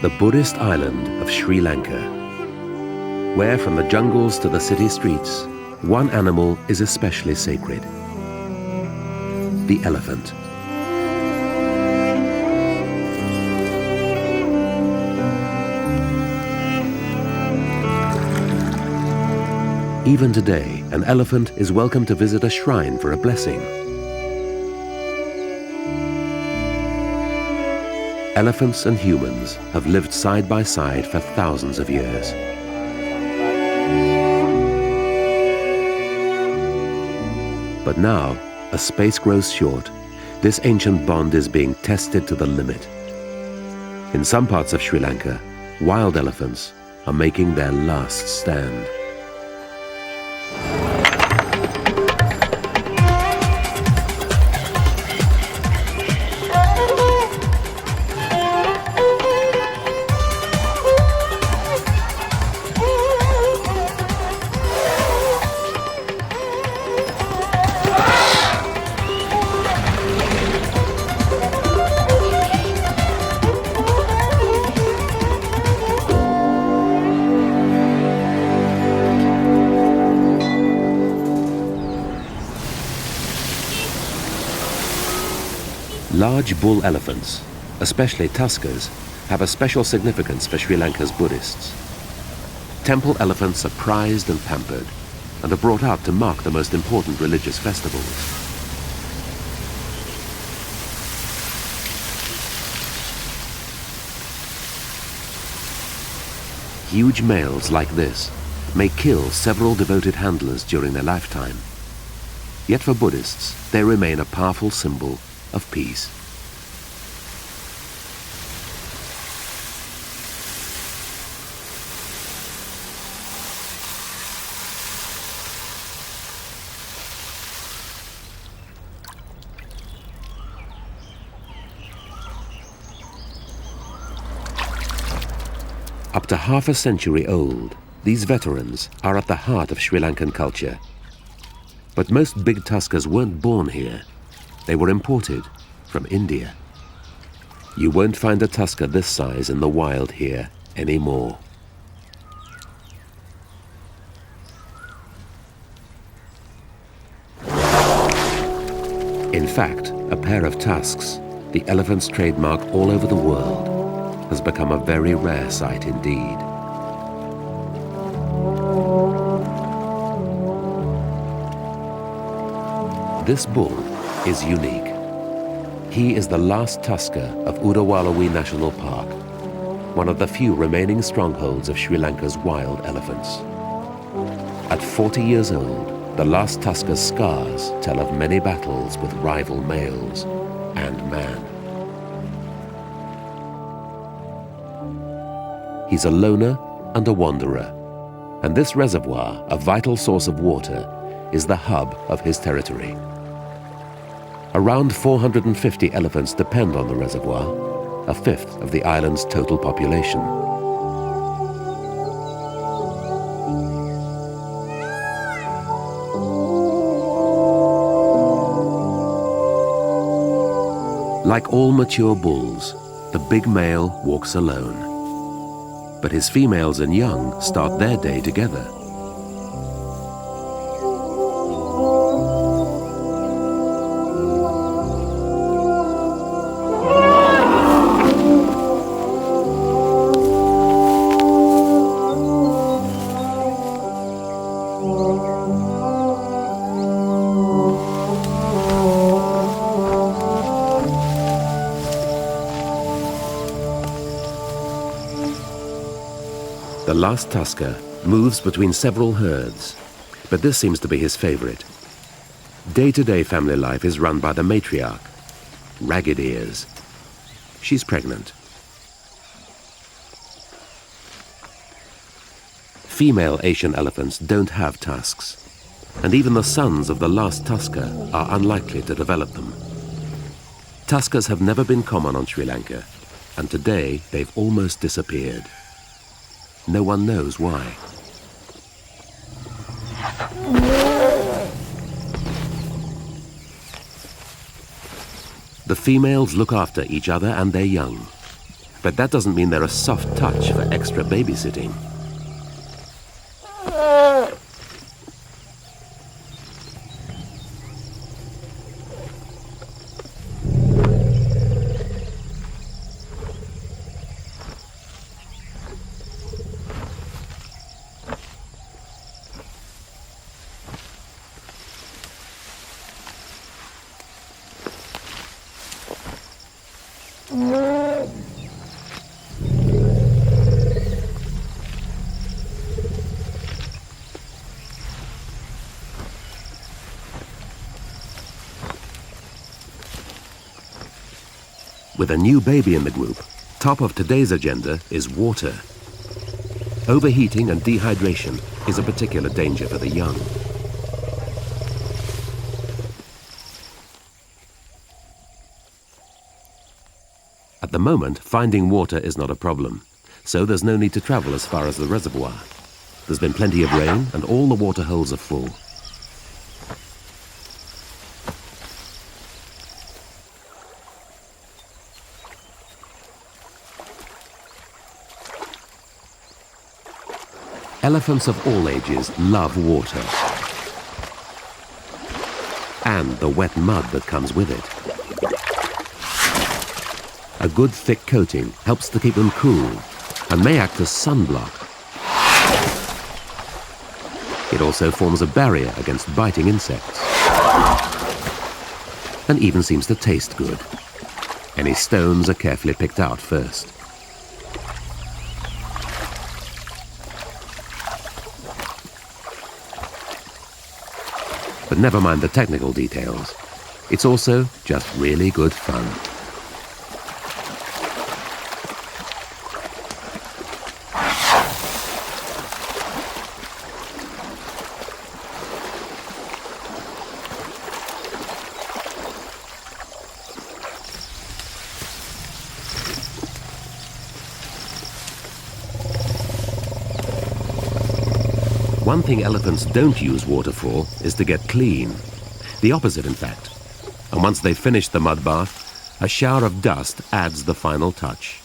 the Buddhist island of Sri Lanka, where from the jungles to the city streets, one animal is especially sacred: the elephant. Even today, an elephant is welcome to visit a shrine for a blessing. Elephants and humans have lived side by side for thousands of years. But now, as space grows short, this ancient bond is being tested to the limit. In some parts of Sri Lanka, wild elephants are making their last stand. Large bull elephants, especially tuskers, have a special significance for Sri Lanka's Buddhists. Temple elephants are prized and pampered and are brought out to mark the most important religious festivals. Huge males like this may kill several devoted handlers during their lifetime. Yet for Buddhists, they remain a powerful symbol of peace. Up to half a century old, these veterans are at the heart of Sri Lankan culture. But most big tuskers weren't born here. They were imported from India. You won't find a tusker this size in the wild here anymore. In fact, a pair of tusks, the elephant's trademark all over the world, has become a very rare sight indeed. This bull is unique. He is the last tusker of Udawalawa National Park, one of the few remaining strongholds of Sri Lanka's wild elephants. At 40 years old, the last tusker's scars tell of many battles with rival males and man. He's a loner and a wanderer, and this reservoir, a vital source of water, is the hub of his territory. Around 450 elephants depend on the reservoir, a fifth of the island's total population. Like all mature bulls, the big male walks alone. But his females and young start their day together. The last tusker moves between several herds, but this seems to be his favorite. Day-to-day family life is run by the matriarch, Ragged Ears. She's pregnant. Female Asian elephants don't have tusks, and even the sons of the last tusker are unlikely to develop them. Tuskers have never been common on Sri Lanka, and today they've almost disappeared. No one knows why. The females look after each other and their young. But that doesn't mean they're a soft touch for extra babysitting. With a new baby in the group, top of today's agenda is water. Overheating and dehydration is a particular danger for the young. At the moment, finding water is not a problem, so there's no need to travel as far as the reservoir. There's been plenty of rain and all the water holes are full. Elephants of all ages love water and the wet mud that comes with it. A good thick coating helps to keep them cool and may act as sunblock. It also forms a barrier against biting insects and even seems to taste good. Any stones are carefully picked out first. But never mind the technical details. It's also just really good fun. One thing elephants don't use water for is to get clean. The opposite, in fact. And once they've finished the mud bath, a shower of dust adds the final touch.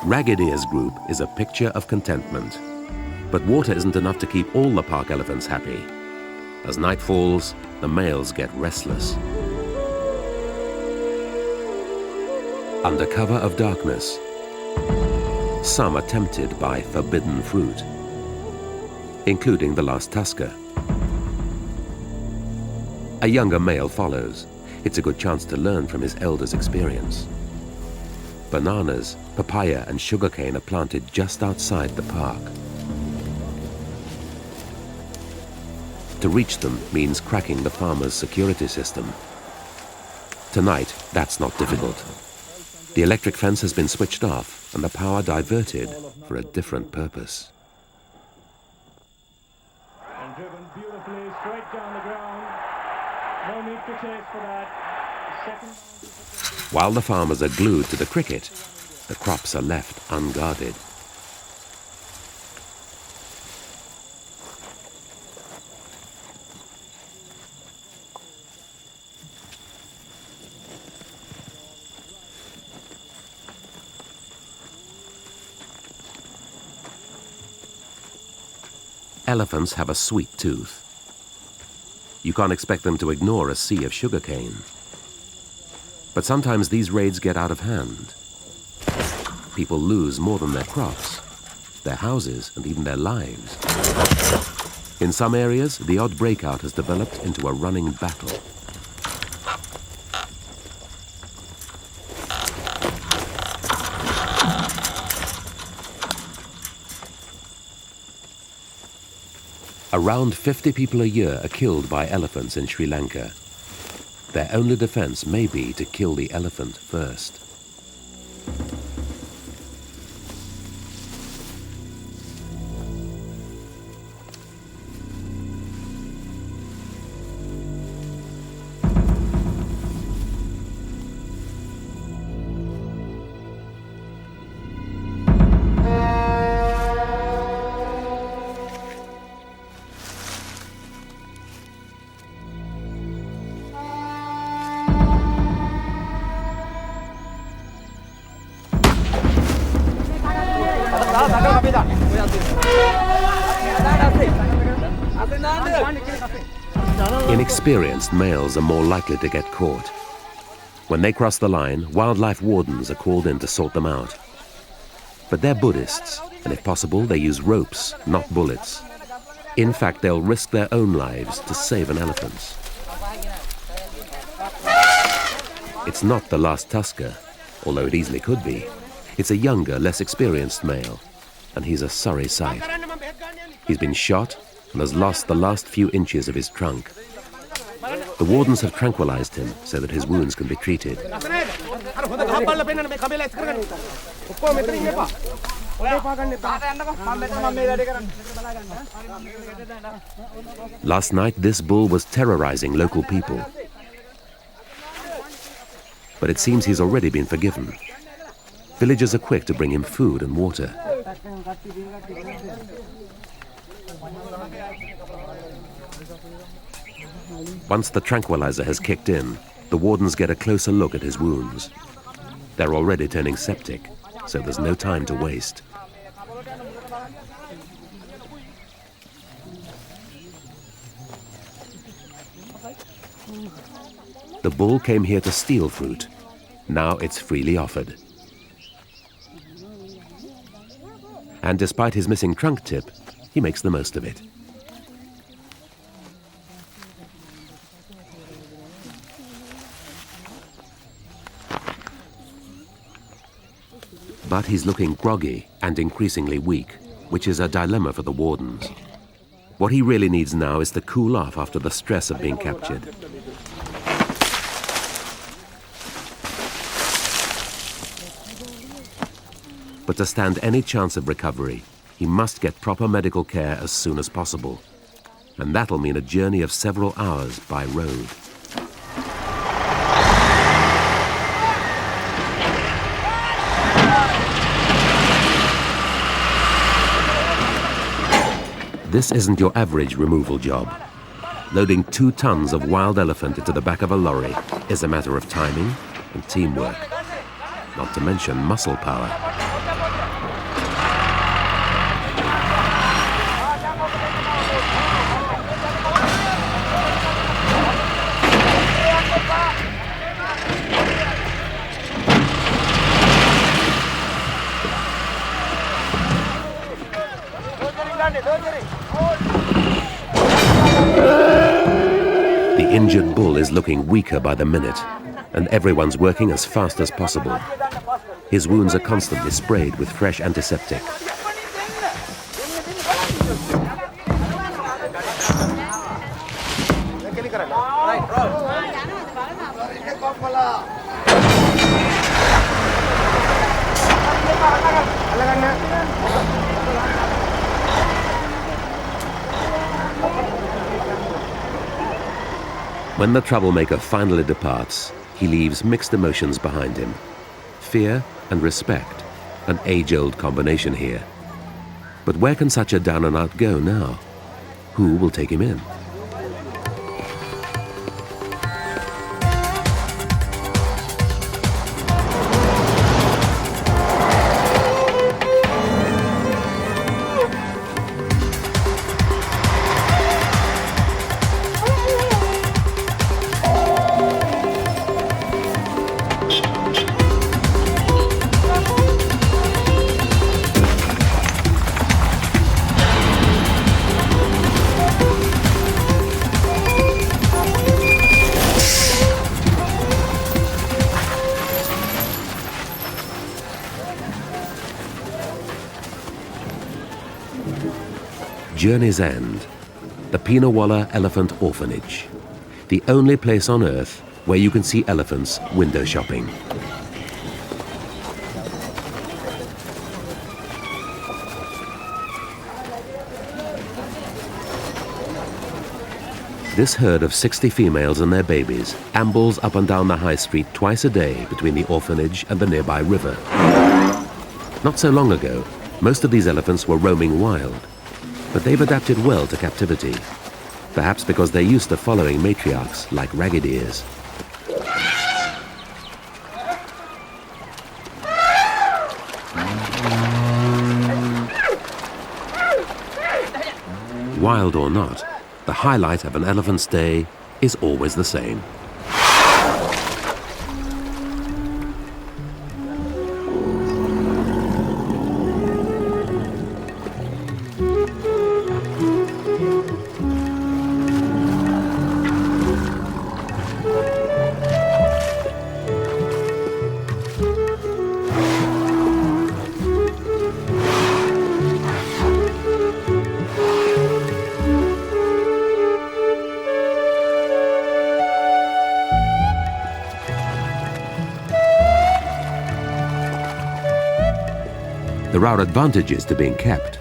Ragged Ear's group is a picture of contentment. But water isn't enough to keep all the park elephants happy. As night falls, the males get restless. Under cover of darkness, some are tempted by forbidden fruit, including the Last Tusker. A younger male follows. It's a good chance to learn from his elder's experience. Bananas, papaya and sugarcane are planted just outside the park. To reach them means cracking the farmer's security system. Tonight, that's not difficult. The electric fence has been switched off and the power diverted for a different purpose. And driven beautifully straight down the ground. No need to chase for that. While the farmers are glued to the cricket, the crops are left unguarded. Elephants have a sweet tooth. You can't expect them to ignore a sea of sugarcane. But sometimes these raids get out of hand. People lose more than their crops, their houses, and even their lives. In some areas, the odd breakout has developed into a running battle. Around 50 people a year are killed by elephants in Sri Lanka. Their only defense may be to kill the elephant first. Inexperienced males are more likely to get caught. When they cross the line, wildlife wardens are called in to sort them out. But they're Buddhists, and if possible, they use ropes, not bullets. In fact, they'll risk their own lives to save an elephant. It's not the Last Tusker, although it easily could be. It's a younger, less experienced male, and he's a sorry sight. He's been shot and has lost the last few inches of his trunk. The wardens have tranquilized him so that his wounds can be treated. Last night, this bull was terrorizing local people. But it seems he's already been forgiven. Villagers are quick to bring him food and water. Once the tranquilizer has kicked in, the wardens get a closer look at his wounds. They're already turning septic, so there's no time to waste. The bull came here to steal fruit. Now it's freely offered. And despite his missing trunk tip, he makes the most of it. But he's looking groggy and increasingly weak, which is a dilemma for the wardens. What he really needs now is to cool off after the stress of being captured. But to stand any chance of recovery, he must get proper medical care as soon as possible. And that'll mean a journey of several hours by road. This isn't your average removal job. Loading 2 tons of wild elephant into the back of a lorry is a matter of timing and teamwork, not to mention muscle power. The injured bull is looking weaker by the minute, and everyone's working as fast as possible. His wounds are constantly sprayed with fresh antiseptic. When the troublemaker finally departs, he leaves mixed emotions behind him. Fear and respect, an age-old combination here. But where can such a down-and-out go now? Who will take him in? Journey's End, the Pinawala Elephant Orphanage, the only place on Earth where you can see elephants window shopping. This herd of 60 females and their babies ambles up and down the high street twice a day between the orphanage and the nearby river. Not so long ago, most of these elephants were roaming wild, but they've adapted well to captivity, perhaps because they're used to following matriarchs like ragged ears. Wild or not, the highlight of an elephant's day is always the same. There are advantages to being kept.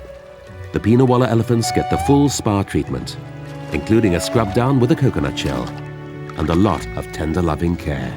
The Pinawala elephants get the full spa treatment, including a scrub down with a coconut shell and a lot of tender loving care.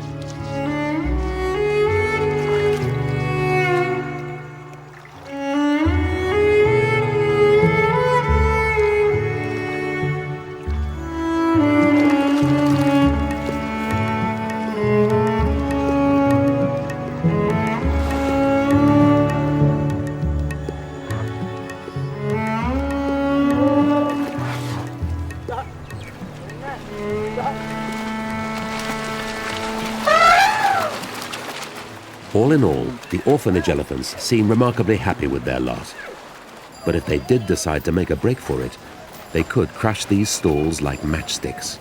All in all, the orphanage elephants seem remarkably happy with their lot. But if they did decide to make a break for it, they could crush these stalls like matchsticks.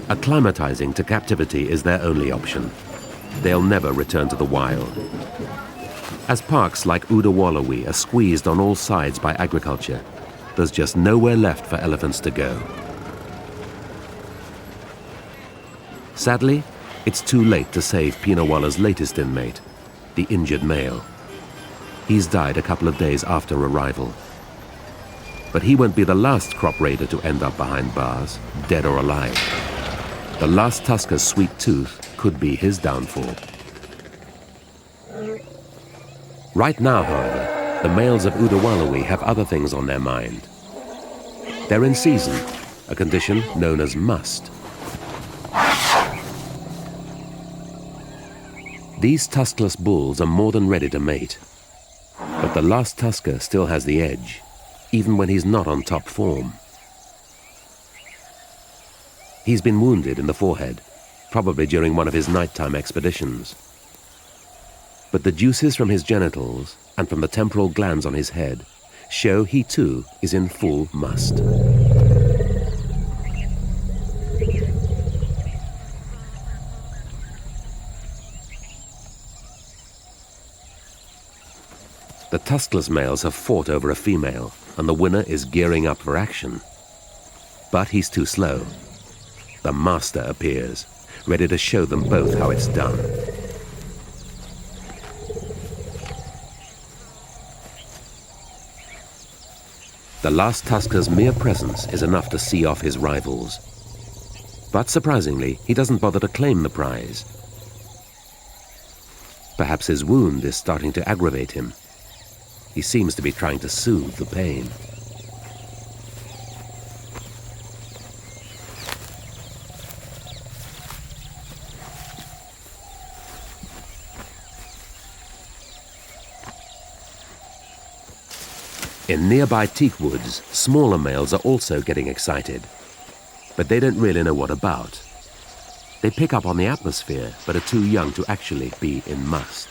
Acclimatizing to captivity is their only option. They'll never return to the wild. As parks like Udawalawa are squeezed on all sides by agriculture, there's just nowhere left for elephants to go. Sadly, it's too late to save Pinawala's latest inmate, the injured male. He's died a couple of days after arrival. But he won't be the last crop raider to end up behind bars, dead or alive. The Last Tusker's sweet tooth could be his downfall. Right now, however, the males of Udawalawa have other things on their mind. They're in season, a condition known as must. These tuskless bulls are more than ready to mate. But the Last Tusker still has the edge, even when he's not on top form. He's been wounded in the forehead, probably during one of his nighttime expeditions. But the juices from his genitals and from the temporal glands on his head show he too is in full must. The tuskless males have fought over a female, and the winner is gearing up for action. But he's too slow. The master appears, ready to show them both how it's done. The Last Tusker's mere presence is enough to see off his rivals. But surprisingly, he doesn't bother to claim the prize. Perhaps his wound is starting to aggravate him. He seems to be trying to soothe the pain. In nearby teak woods, smaller males are also getting excited, but they don't really know what about. They pick up on the atmosphere, but are too young to actually be in must.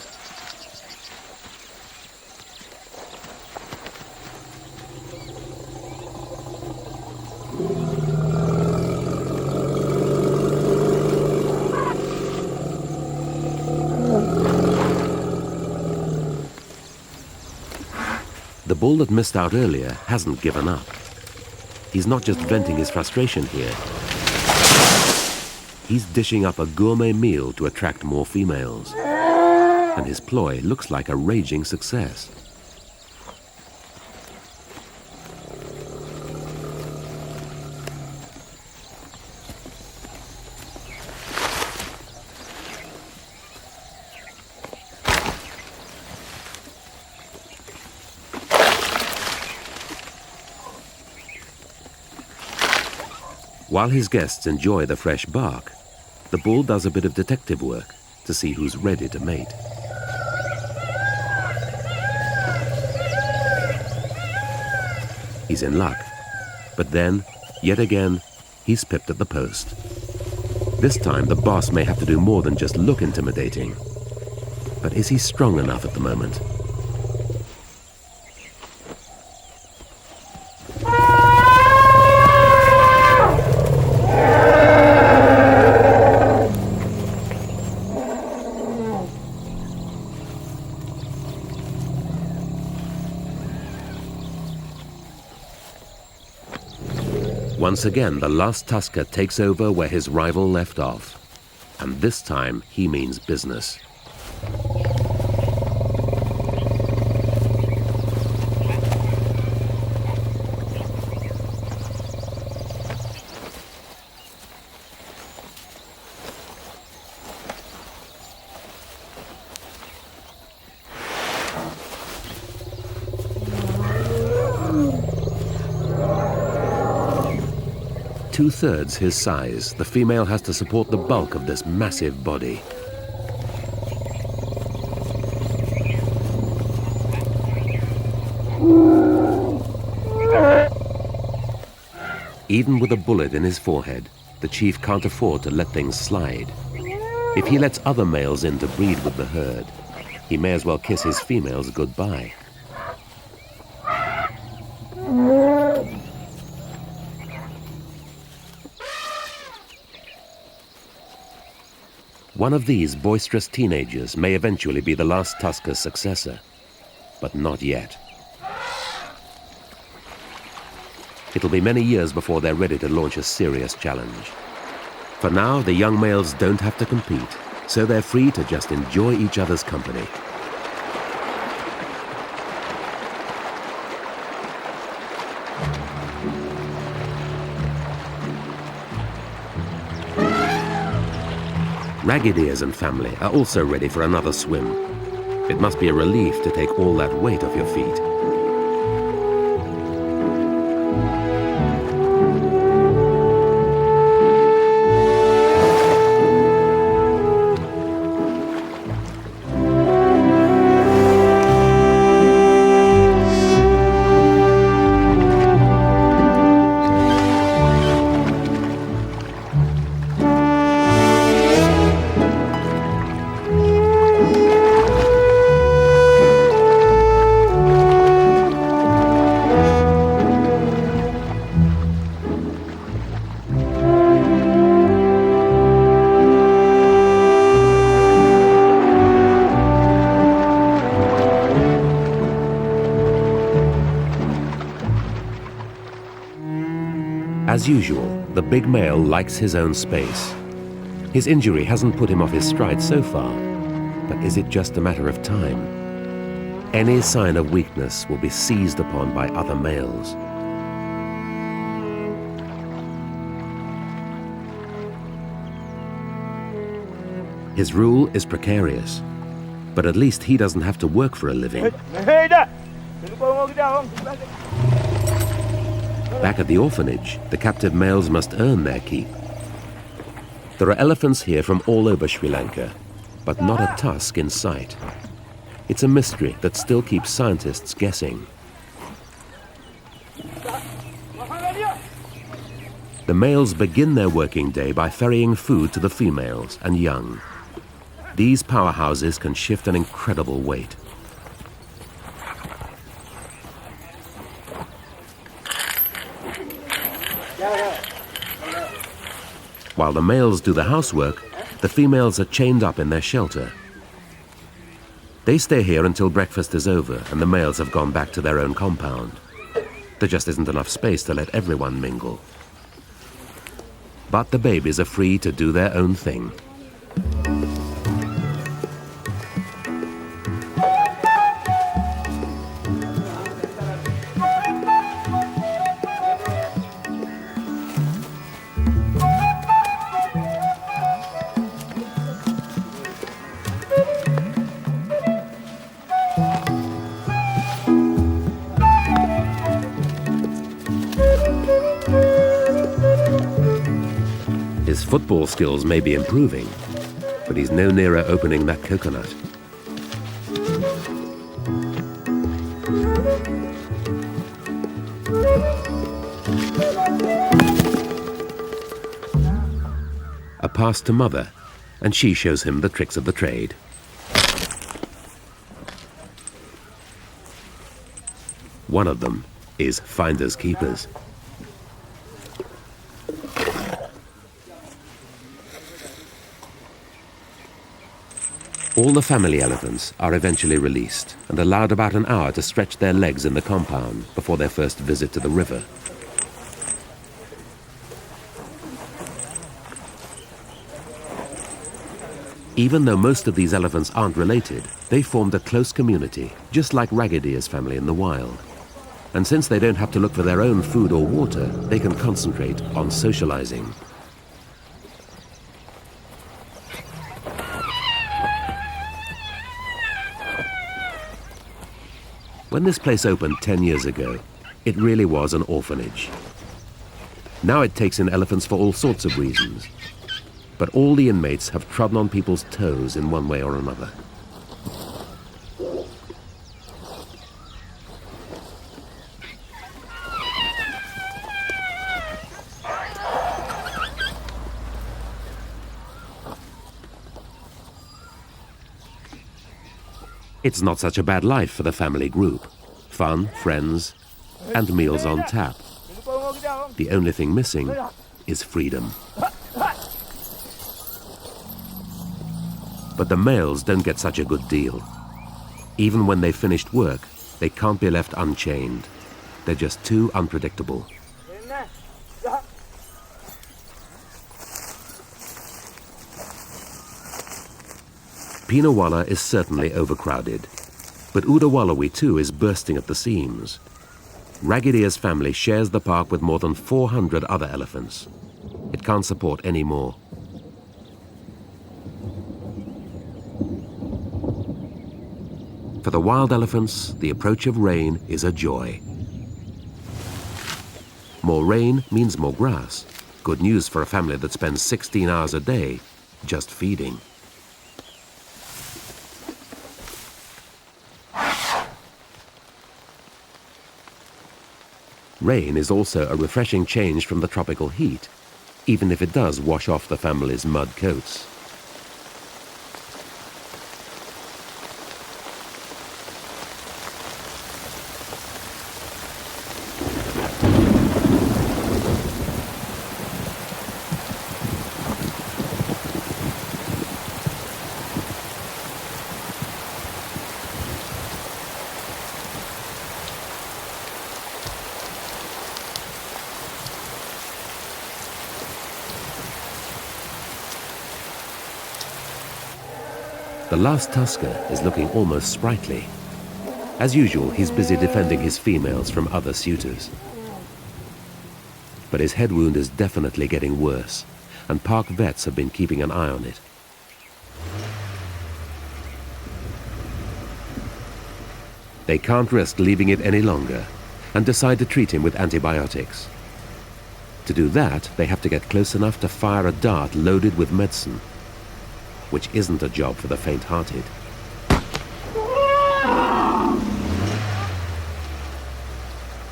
The bull that missed out earlier hasn't given up. He's not just venting his frustration here. He's dishing up a gourmet meal to attract more females. And his ploy looks like a raging success. While his guests enjoy the fresh bark, the bull does a bit of detective work to see who's ready to mate. he's in luck. But then, yet again, he's pipped at the post. This time, the boss may have to do more than just look intimidating. But is he strong enough at the moment? Once again, the Last Tusker takes over where his rival left off. And this time, he means business. Two-thirds his size, the female has to support the bulk of this massive body. Even with a bullet in his forehead, the chief can't afford to let things slide. If he lets other males in to breed with the herd, he may as well kiss his females goodbye. One of these boisterous teenagers may eventually be the Last Tusker's successor, but not yet. It'll be many years before they're ready to launch a serious challenge. For now, the young males don't have to compete, so they're free to just enjoy each other's company. Ragged Ears and family are also ready for another swim. It must be a relief to take all that weight off your feet. As usual, the big male likes his own space. His injury hasn't put him off his stride so far, but is it just a matter of time? Any sign of weakness will be seized upon by other males. His rule is precarious, but at least he doesn't have to work for a living. Back at the orphanage, the captive males must earn their keep. There are elephants here from all over Sri Lanka, but not a tusk in sight. It's a mystery that still keeps scientists guessing. The males begin their working day by ferrying food to the females and young. These powerhouses can shift an incredible weight. While the males do the housework, the females are chained up in their shelter. They stay here until breakfast is over and the males have gone back to their own compound. There just isn't enough space to let everyone mingle. But the babies are free to do their own thing. His football skills may be improving, but he's no nearer opening that coconut. passed to Mother, and she shows him the tricks of the trade. One of them is finders keepers. All the family elephants are eventually released and allowed about an hour to stretch their legs in the compound before their first visit to the river. Even though most of these elephants aren't related, they formed a close community, just like ragged ear's family in the wild. And since they don't have to look for their own food or water, they can concentrate on socializing. When this place opened 10 years ago, it really was an orphanage. Now it takes in elephants for all sorts of reasons, but all the inmates have trodden on people's toes in one way or another. It's not such a bad life for the family group. Fun, friends, and meals on tap. The only thing missing is freedom. But the males don't get such a good deal. Even when they've finished work, they can't be left unchained. They're just too unpredictable. Pinawala is certainly overcrowded, but Udawalawe too is bursting at the seams. Ragged Ear's family shares the park with more than 400 other elephants. It can't support any more. For the wild elephants, the approach of rain is a joy. More rain means more grass. Good news for a family that spends 16 hours a day just feeding. Rain is also a refreshing change from the tropical heat, even if it does wash off the family's mud coats. The Last Tusker is looking almost sprightly. As usual, he's busy defending his females from other suitors. But his head wound is definitely getting worse, and park vets have been keeping an eye on it. They can't risk leaving it any longer, and decide to treat him with antibiotics. To do that, they have to get close enough to fire a dart loaded with medicine, which isn't a job for the faint-hearted.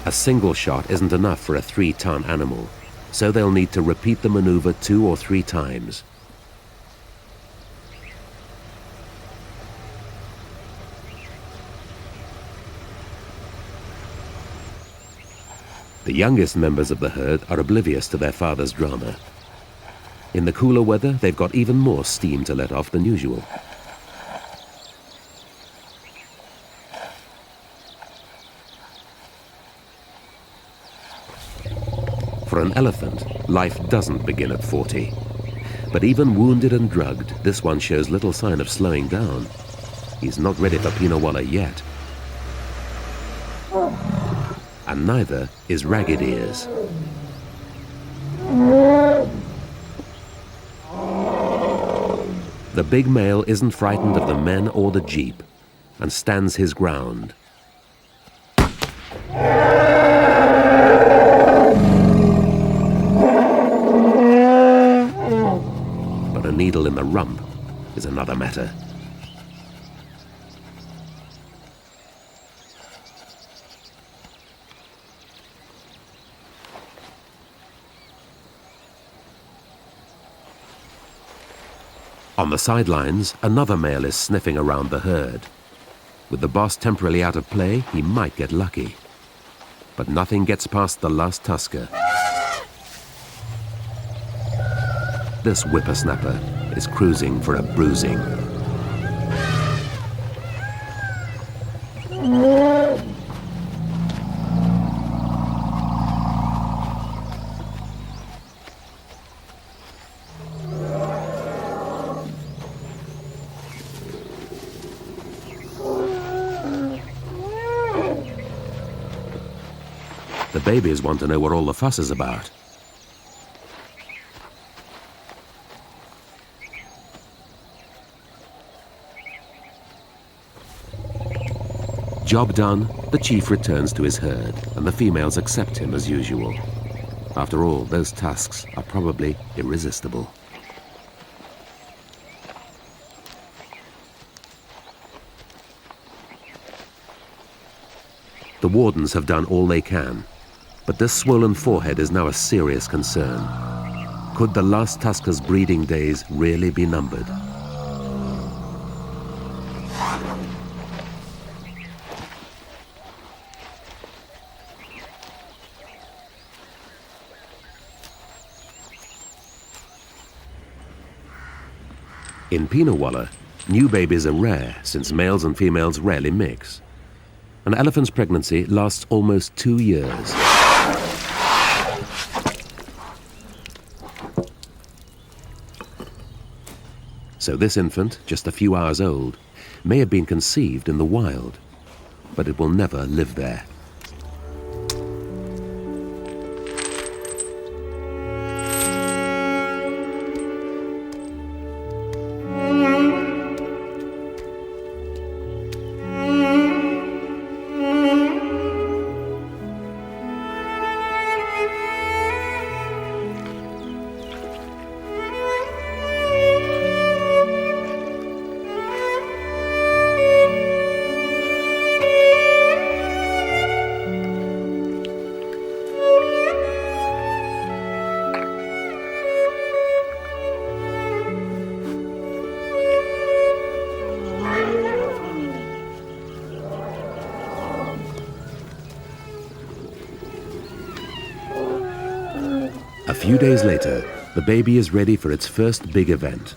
A single shot isn't enough for a 3-ton animal, so they'll need to repeat the maneuver 2 or 3 times. The youngest members of the herd are oblivious to their father's drama. In the cooler weather, they've got even more steam to let off than usual. For an elephant, life doesn't begin at 40. But even wounded and drugged, this one shows little sign of slowing down. He's not ready for Pinawala yet. And neither is Ragged Ears. The big male isn't frightened of the men or the jeep, and stands his ground. But a needle in the rump is another matter. On the sidelines, another male is sniffing around the herd. With the boss temporarily out of play, he might get lucky. But nothing gets past the Last Tusker. This whippersnapper is cruising for a bruising. The babies want to know what all the fuss is about. Job done, the chief returns to his herd, and the females accept him as usual. After all, those tusks are probably irresistible. The wardens have done all they can, but this swollen forehead is now a serious concern. Could the Last Tusker's breeding days really be numbered? In Pinawala, new babies are rare since males and females rarely mix. An elephant's pregnancy lasts almost 2 years. So this infant, just a few hours old, may have been conceived in the wild, but it will never live there. A few days later, the baby is ready for its first big event,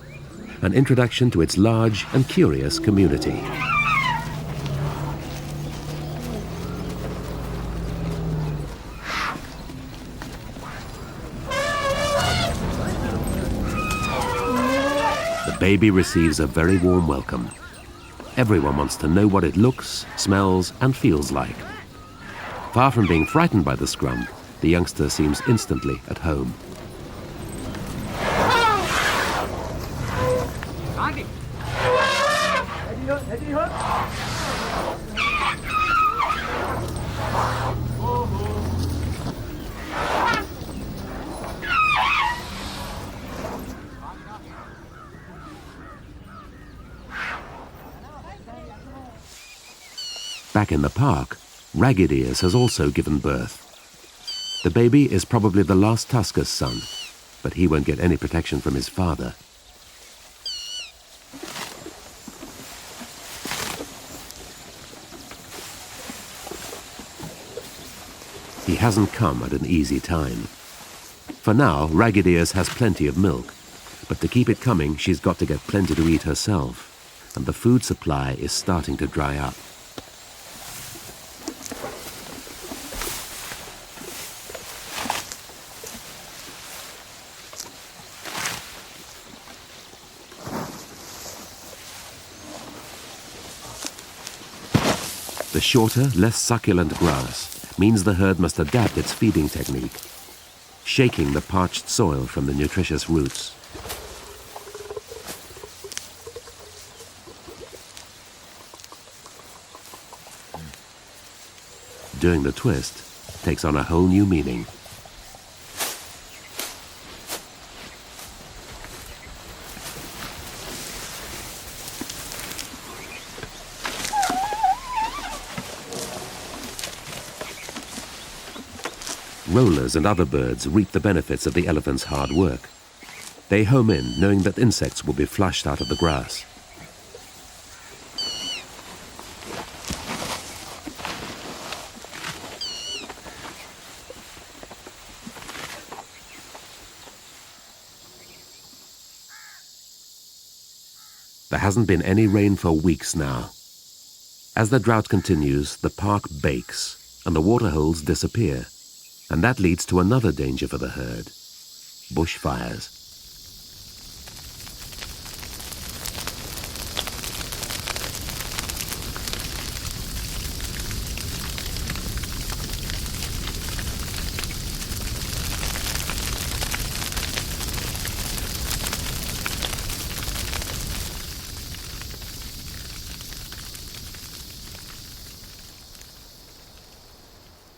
an introduction to its large and curious community. The baby receives a very warm welcome. Everyone wants to know what it looks, smells, and feels like. Far from being frightened by the scrum, the youngster seems instantly at home. Back in the park, Ragged Ears has also given birth. The baby is probably the Last Tusker's son, but he won't get any protection from his father. He hasn't come at an easy time. For now, Ragged Ears has plenty of milk, but to keep it coming, she's got to get plenty to eat herself, and the food supply is starting to dry up. The shorter, less succulent grass means the herd must adapt its feeding technique, shaking the parched soil from the nutritious roots. Doing the twist takes on a whole new meaning. Rollers and other birds reap the benefits of the elephant's hard work. They home in, knowing that insects will be flushed out of the grass. There hasn't been any rain for weeks now. As the drought continues, the park bakes and the waterholes disappear. And that leads to another danger for the herd: bushfires.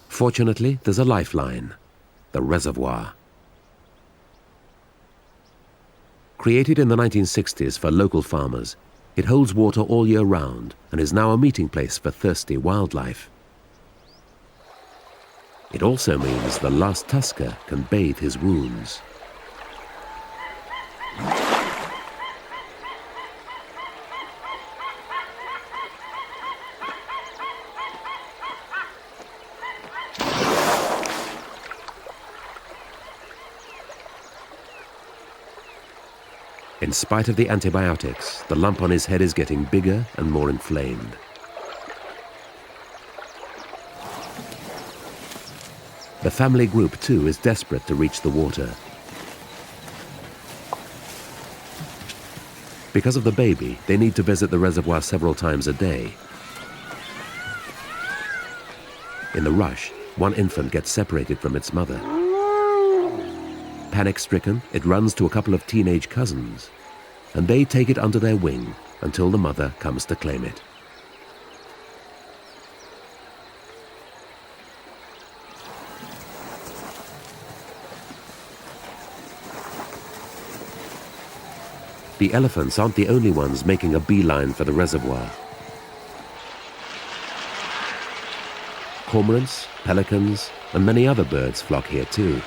Fortunately, there's a lifeline: the reservoir. Created in the 1960s for local farmers, it holds water all year round and is now a meeting place for thirsty wildlife. It also means the Last Tusker can bathe his wounds. In spite of the antibiotics, the lump on his head is getting bigger and more inflamed. The family group, too, is desperate to reach the water. Because of the baby, they need to visit the reservoir several times a day. In the rush, one infant gets separated from its mother. Panic-stricken, it runs to a couple of teenage cousins, and they take it under their wing until the mother comes to claim it. The elephants aren't the only ones making a beeline for the reservoir. Cormorants, pelicans, and many other birds flock here too.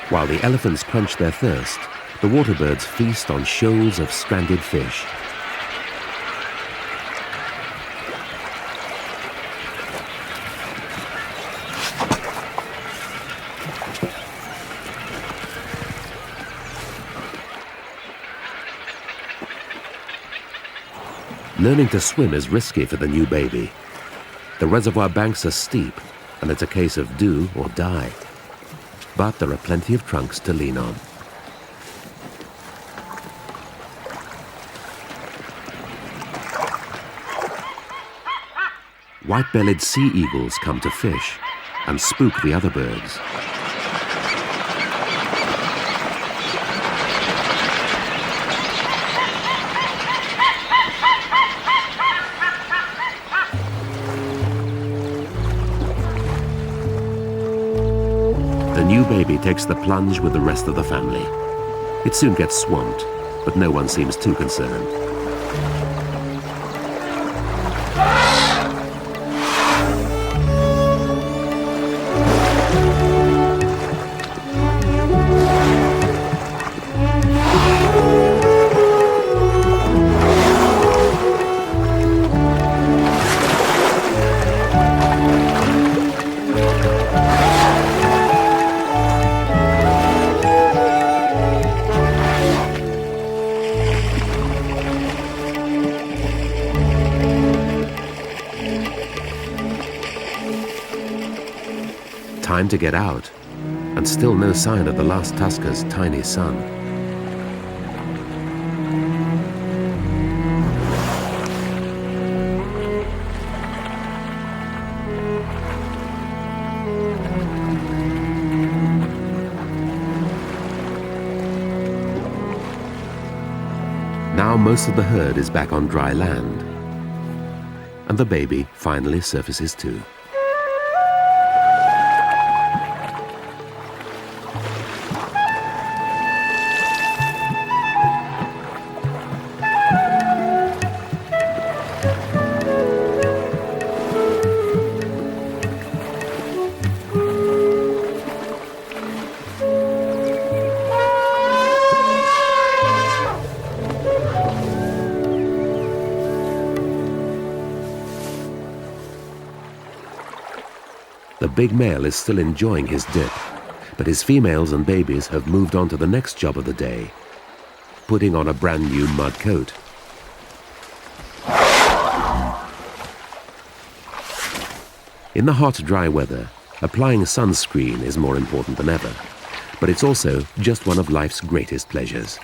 While the elephants quench their thirst, the waterbirds feast on shoals of stranded fish. Learning to swim is risky for the new baby. The reservoir banks are steep, and it's a case of do or die. But there are plenty of trunks to lean on. White-bellied sea eagles come to fish and spook the other birds. The new baby takes the plunge with the rest of the family. It soon gets swamped, but no one seems too concerned. Time to get out, and still no sign of the Last Tusker's tiny son. Now most of the herd is back on dry land, and the baby finally surfaces too. The big male is still enjoying his dip, but his females and babies have moved on to the next job of the day, putting on a brand new mud coat. In the hot, dry weather, applying sunscreen is more important than ever, but it's also just one of life's greatest pleasures.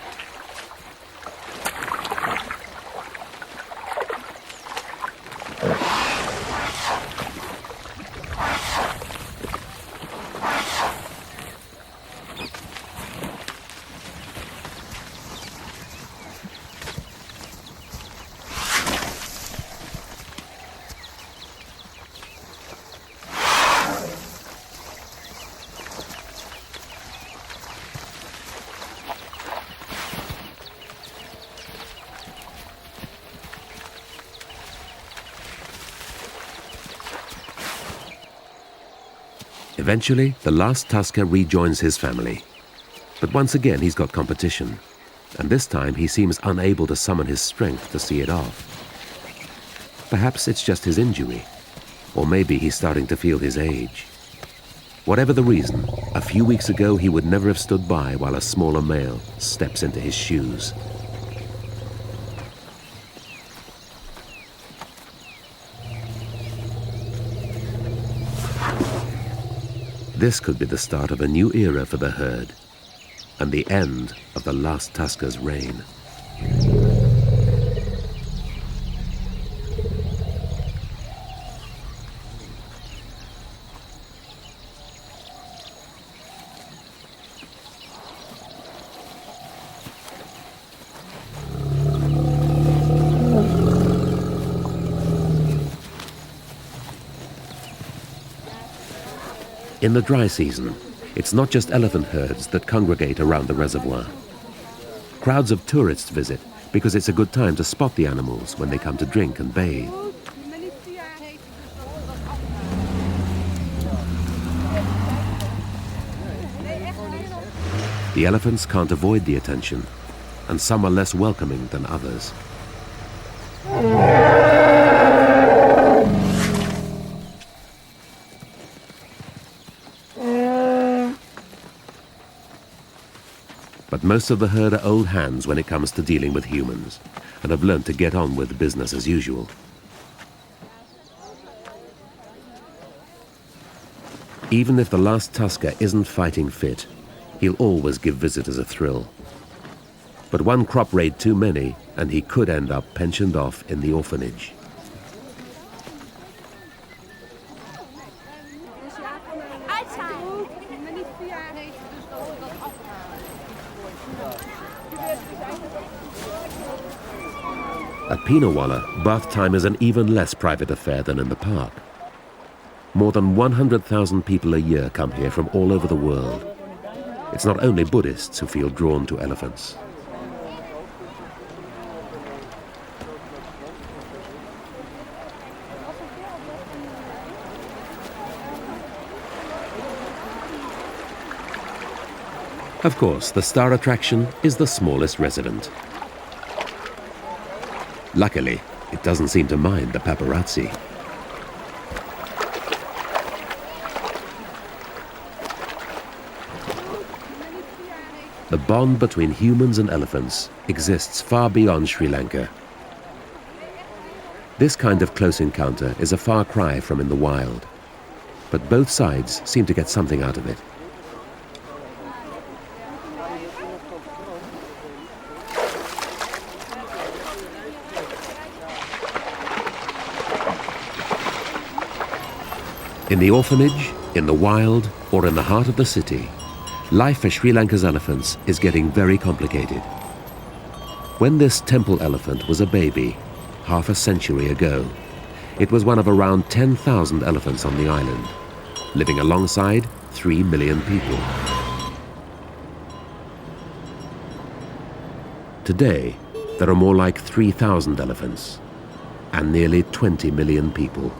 Eventually, the Last Tusker rejoins his family. But once again, he's got competition. And this time, he seems unable to summon his strength to see it off. Perhaps it's just his injury. Or maybe he's starting to feel his age. Whatever the reason, a few weeks ago, he would never have stood by while a smaller male steps into his shoes. This could be the start of a new era for the herd, and the end of the Last Tusker's reign. In the dry season, it's not just elephant herds that congregate around the reservoir. Crowds of tourists visit because it's a good time to spot the animals when they come to drink and bathe. The elephants can't avoid the attention, and some are less welcoming than others. But most of the herd are old hands when it comes to dealing with humans, and have learned to get on with business as usual. Even if the Last Tusker isn't fighting fit, he'll always give visitors a thrill. But one crop raid too many, and he could end up pensioned off in the orphanage. At Pinawala, bath time is an even less private affair than in the park. More than 100,000 people a year come here from all over the world. It's not only Buddhists who feel drawn to elephants. Of course, the star attraction is the smallest resident. Luckily, it doesn't seem to mind the paparazzi. The bond between humans and elephants exists far beyond Sri Lanka. This kind of close encounter is a far cry from in the wild, but both sides seem to get something out of it. In the orphanage, in the wild, or in the heart of the city, life for Sri Lanka's elephants is getting very complicated. When this temple elephant was a baby, half a century ago, it was one of around 10,000 elephants on the island, living alongside 3 million people. Today, there are more like 3,000 elephants and nearly 20 million people.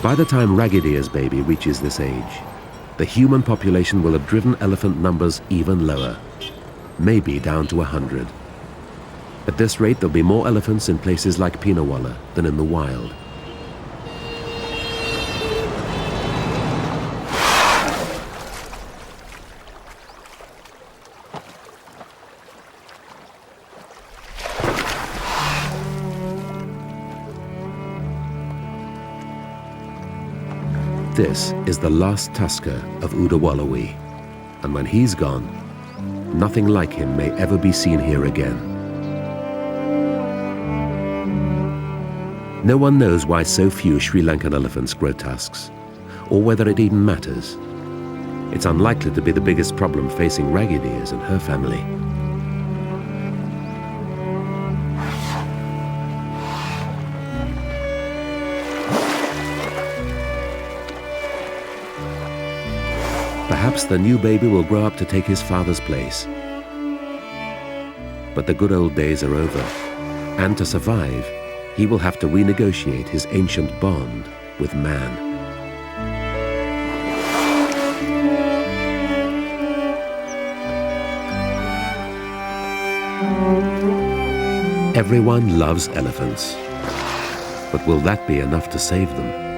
By the time Ragged Ear's baby reaches this age, the human population will have driven elephant numbers even lower, maybe down to 100. At this rate, there'll be more elephants in places like Pinawala than in the wild. This is the Last Tusker of Udawalawa, and when he's gone, nothing like him may ever be seen here again. No one knows why so few Sri Lankan elephants grow tusks, or whether it even matters. It's unlikely to be the biggest problem facing Ragged Ears and her family. Perhaps the new baby will grow up to take his father's place. But the good old days are over, and to survive, he will have to renegotiate his ancient bond with man. Everyone loves elephants, but will that be enough to save them?